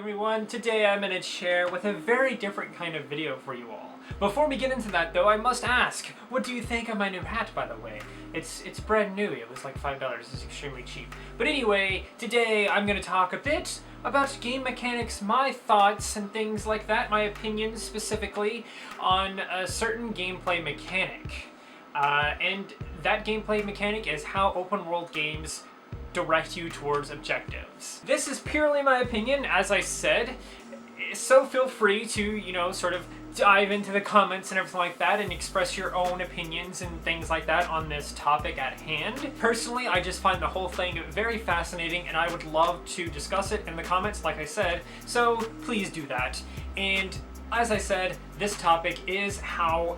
everyone, today I'm going to share with a very different kind of video for you all. Before we get into that though, I must ask, what do you think of my new hat, by the way? It's brand new, it was like $5, it's extremely cheap. But anyway, today I'm going to talk a bit about game mechanics, my thoughts and things like that, my opinions specifically on a certain gameplay mechanic. And that gameplay mechanic is how open world games direct you towards objectives. This is purely my opinion, as I said, so feel free to, sort of dive into the comments and everything like that and express your own opinions and things like that on this topic at hand. Personally, I just find the whole thing very fascinating and I would love to discuss it in the comments, like I said, so please do that. And as I said, this topic is how,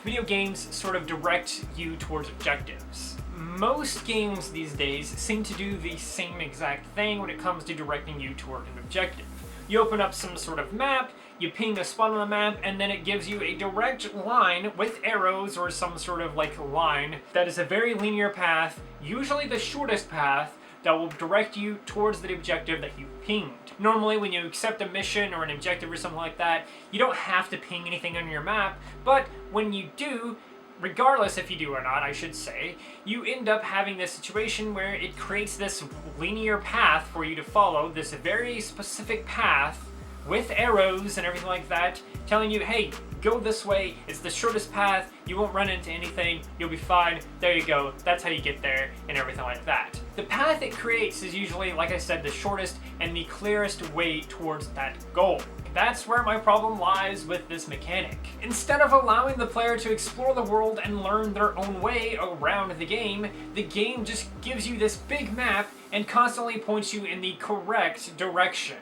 video games sort of direct you towards objectives. Most games these days seem to do the same exact thing when it comes to directing you toward an objective. You open up some sort of map, you ping a spot on the map, and then it gives you a direct line with arrows or some sort of line that is a very linear path, usually the shortest path, that will direct you towards the objective that you pinged. Normally when you accept a mission or an objective or something like that, you don't have to ping anything on your map, but when you do, regardless if you do or not, I should say, you end up having this situation where it creates this linear path for you to follow, this very specific path with arrows and everything like that, telling you, hey, go this way, it's the shortest path, you won't run into anything, you'll be fine, there you go, that's how you get there, and everything like that. The path it creates is usually, like I said, the shortest and the clearest way towards that goal. That's where my problem lies with this mechanic. Instead of allowing the player to explore the world and learn their own way around the game just gives you this big map and constantly points you in the correct direction.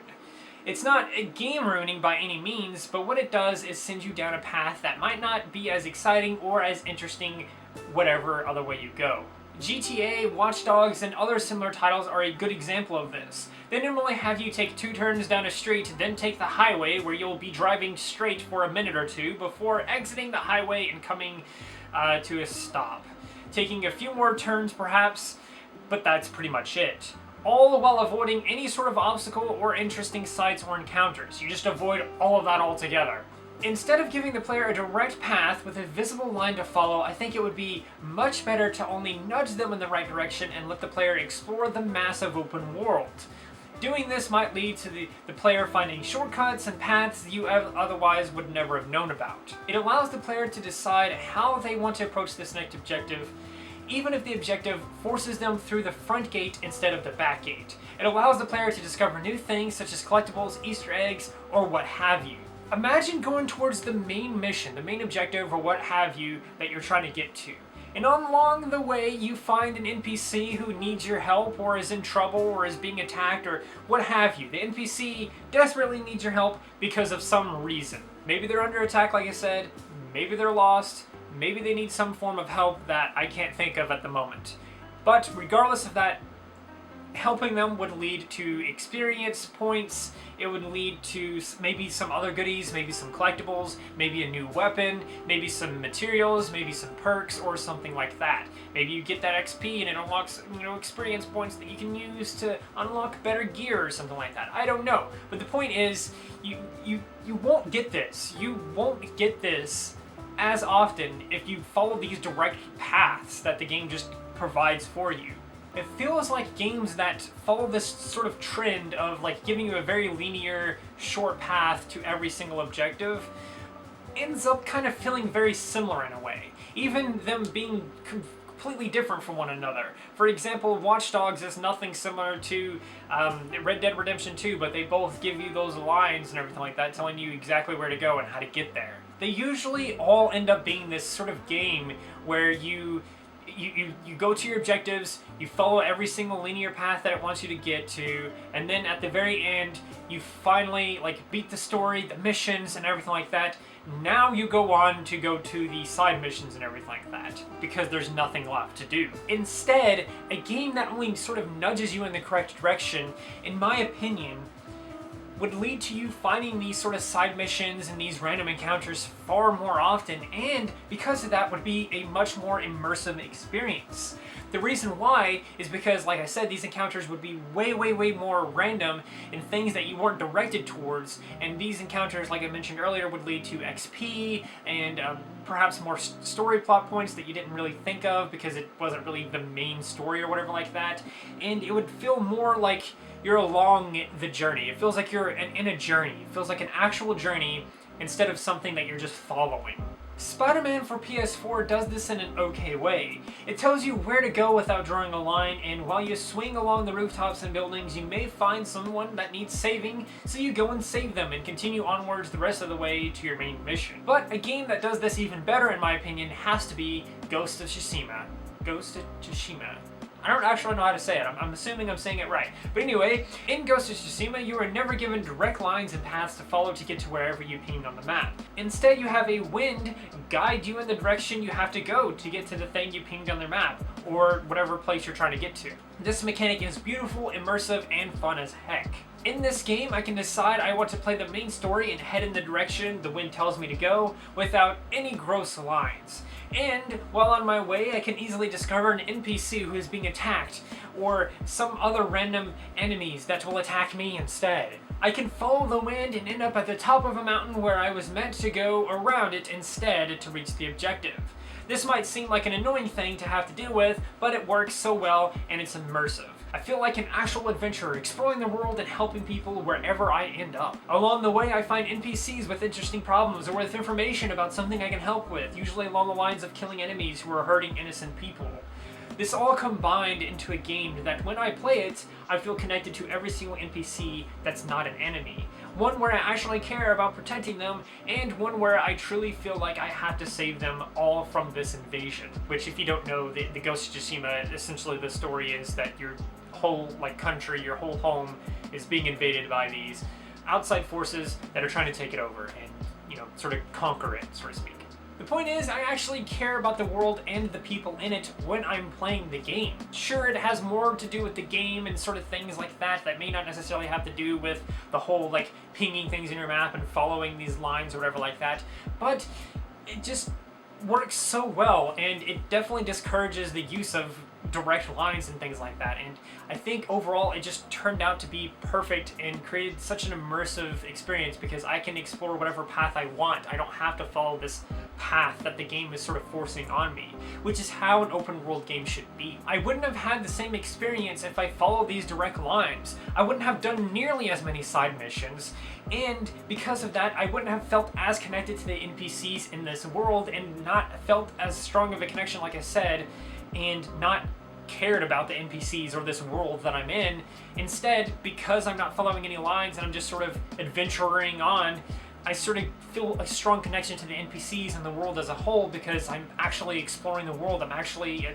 It's not a game ruining by any means, but what it does is send you down a path that might not be as exciting or as interesting whatever other way you go. GTA, Watch Dogs, and other similar titles are a good example of this. They normally have you take 2 turns down a street, then take the highway where you'll be driving straight for a minute or two before exiting the highway and coming to a stop. Taking a few more turns perhaps, but that's pretty much it. All while avoiding any sort of obstacle or interesting sights or encounters. You just avoid all of that altogether. Instead of giving the player a direct path with a visible line to follow, I think it would be much better to only nudge them in the right direction and let the player explore the massive open world. Doing this might lead to the player finding shortcuts and paths you otherwise would never have known about. It allows the player to decide how they want to approach this next objective, even if the objective forces them through the front gate instead of the back gate. It allows the player to discover new things such as collectibles, Easter eggs, or what have you. Imagine going towards the main mission, the main objective, or what have you that you're trying to get to. And along the way, you find an NPC who needs your help, or is in trouble, or is being attacked, or what have you. The NPC desperately needs your help because of some reason. Maybe they're under attack, like I said, maybe they're lost, maybe they need some form of help that I can't think of at the moment. But regardless of that, helping them would lead to experience points, it would lead to maybe some other goodies, maybe some collectibles, maybe a new weapon, maybe some materials, maybe some perks, or something like that. Maybe you get that XP and it unlocks, experience points that you can use to unlock better gear or something like that. I don't know. But the point is, you won't get this. You won't get this as often if you follow these direct paths that the game just provides for you. It feels like games that follow this sort of trend of giving you a very linear, short path to every single objective ends up kind of feeling very similar in a way. Even them being completely different from one another. For example, Watch Dogs is nothing similar to Red Dead Redemption 2, but they both give you those lines and everything like that telling you exactly where to go and how to get there. They usually all end up being this sort of game where you go to your objectives, you follow every single linear path that it wants you to get to, and then at the very end, you finally beat the story, the missions, and everything like that. Now you go on to go to the side missions and everything like that, because there's nothing left to do. Instead, a game that only sort of nudges you in the correct direction, in my opinion, would lead to you finding these sort of side missions and these random encounters far more often, and because of that would be a much more immersive experience. The reason why is because, like I said, these encounters would be way more random and things that you weren't directed towards, and these encounters, like I mentioned earlier, would lead to XP and perhaps more story plot points that you didn't really think of because it wasn't really the main story or whatever like that, and it would feel more like you're along the journey. It feels like you're in a journey. It feels like an actual journey instead of something that you're just following. Spider-Man for PS4 does this in an okay way. It tells you where to go without drawing a line, and while you swing along the rooftops and buildings, you may find someone that needs saving, so you go and save them and continue onwards the rest of the way to your main mission. But a game that does this even better, in my opinion, has to be Ghost of Tsushima. Ghost of Tsushima. I don't actually know how to say it. I'm assuming I'm saying it right. But anyway, in Ghost of Tsushima, you are never given direct lines and paths to follow to get to wherever you pinged on the map. Instead, you have a wind guide you in the direction you have to go to get to the thing you pinged on the map, or whatever place you're trying to get to. This mechanic is beautiful, immersive, and fun as heck. In this game, I can decide I want to play the main story and head in the direction the wind tells me to go without any gross lines. And while on my way, I can easily discover an NPC who is being attacked, or some other random enemies that will attack me instead. I can follow the wind and end up at the top of a mountain where I was meant to go around it instead to reach the objective. This might seem like an annoying thing to have to deal with, but it works so well and it's immersive. I feel like an actual adventurer, exploring the world and helping people wherever I end up. Along the way, I find NPCs with interesting problems or with information about something I can help with, usually along the lines of killing enemies who are hurting innocent people. This all combined into a game that when I play it, I feel connected to every single NPC that's not an enemy. One where I actually care about protecting them, and one where I truly feel like I have to save them all from this invasion. Which, if you don't know, the Ghost of Tsushima, essentially the story is that your whole country, your whole home is being invaded by these outside forces that are trying to take it over and, sort of conquer it, so to speak. The point is, I actually care about the world and the people in it when I'm playing the game. Sure, it has more to do with the game and sort of things like that may not necessarily have to do with the whole, pinging things in your map and following these lines or whatever like that, but it just works so well, and it definitely discourages the use of direct lines and things like that, and I think overall it just turned out to be perfect and created such an immersive experience because I can explore whatever path I want. I don't have to follow this path that the game is sort of forcing on me, which is how an open world game should be. I wouldn't have had the same experience if I followed these direct lines. I wouldn't have done nearly as many side missions, and because of that, I wouldn't have felt as connected to the NPCs in this world and not felt as strong of a connection, like I said, and not cared about the NPCs or this world that I'm in. Instead, because I'm not following any lines and I'm just sort of adventuring on, I sort of feel a strong connection to the NPCs and the world as a whole because I'm actually exploring the world. I'm actually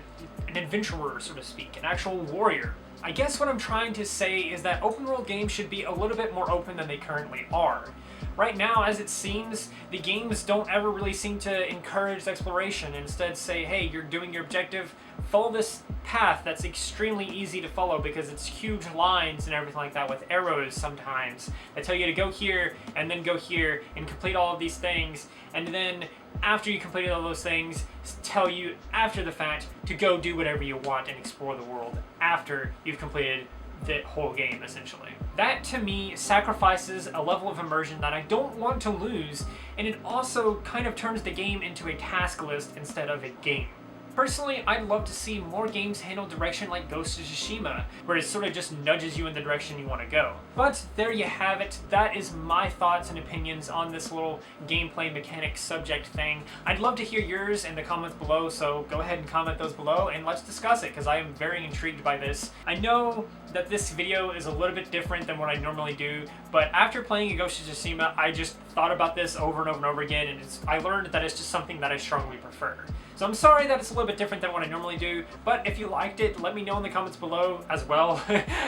an adventurer, so to speak, an actual warrior. I guess what I'm trying to say is that open world games should be a little bit more open than they currently are. Right now, as it seems, the games don't ever really seem to encourage exploration and instead say, hey, you're doing your objective, follow this path that's extremely easy to follow because it's huge lines and everything like that with arrows sometimes that tell you to go here and then go here and complete all of these things, and then after you completed all those things, tell you after the fact to go do whatever you want and explore the world after you've completed the whole game, essentially. That, to me, sacrifices a level of immersion that I don't want to lose, and it also kind of turns the game into a task list instead of a game. Personally, I'd love to see more games handle direction like Ghost of Tsushima, where it sort of just nudges you in the direction you want to go. But there you have it. That is my thoughts and opinions on this little gameplay mechanic subject thing. I'd love to hear yours in the comments below, so go ahead and comment those below and let's discuss it, because I am very intrigued by this. I know that this video is a little bit different than what I normally do, but after playing Ghost of Tsushima, I just thought about this over and over and over again, and I learned that it's just something that I strongly prefer. So I'm sorry that it's a little bit different than what I normally do, but if you liked it, let me know in the comments below as well,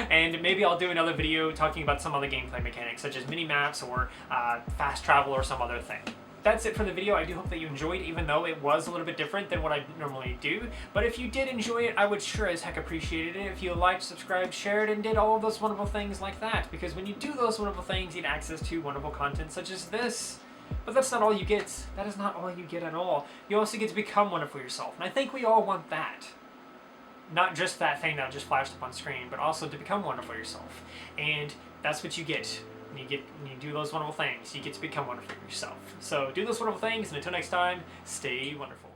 and maybe I'll do another video talking about some other gameplay mechanics, such as mini-maps or fast travel or some other thing. that's it for the video. I do hope that you enjoyed, even though it was a little bit different than what I normally do. But if you did enjoy it, I would sure as heck appreciate it if you liked, subscribed, shared, and did all of those wonderful things like that. Because when you do those wonderful things, you get access to wonderful content such as this. But that's not all you get. That is not all you get at all. You also get to become wonderful yourself. And I think we all want that. Not just that thing that just flashed up on screen, but also to become wonderful yourself. And that's what you get. When you do those wonderful things, you get to become wonderful yourself. So do those wonderful things, and until next time, stay wonderful.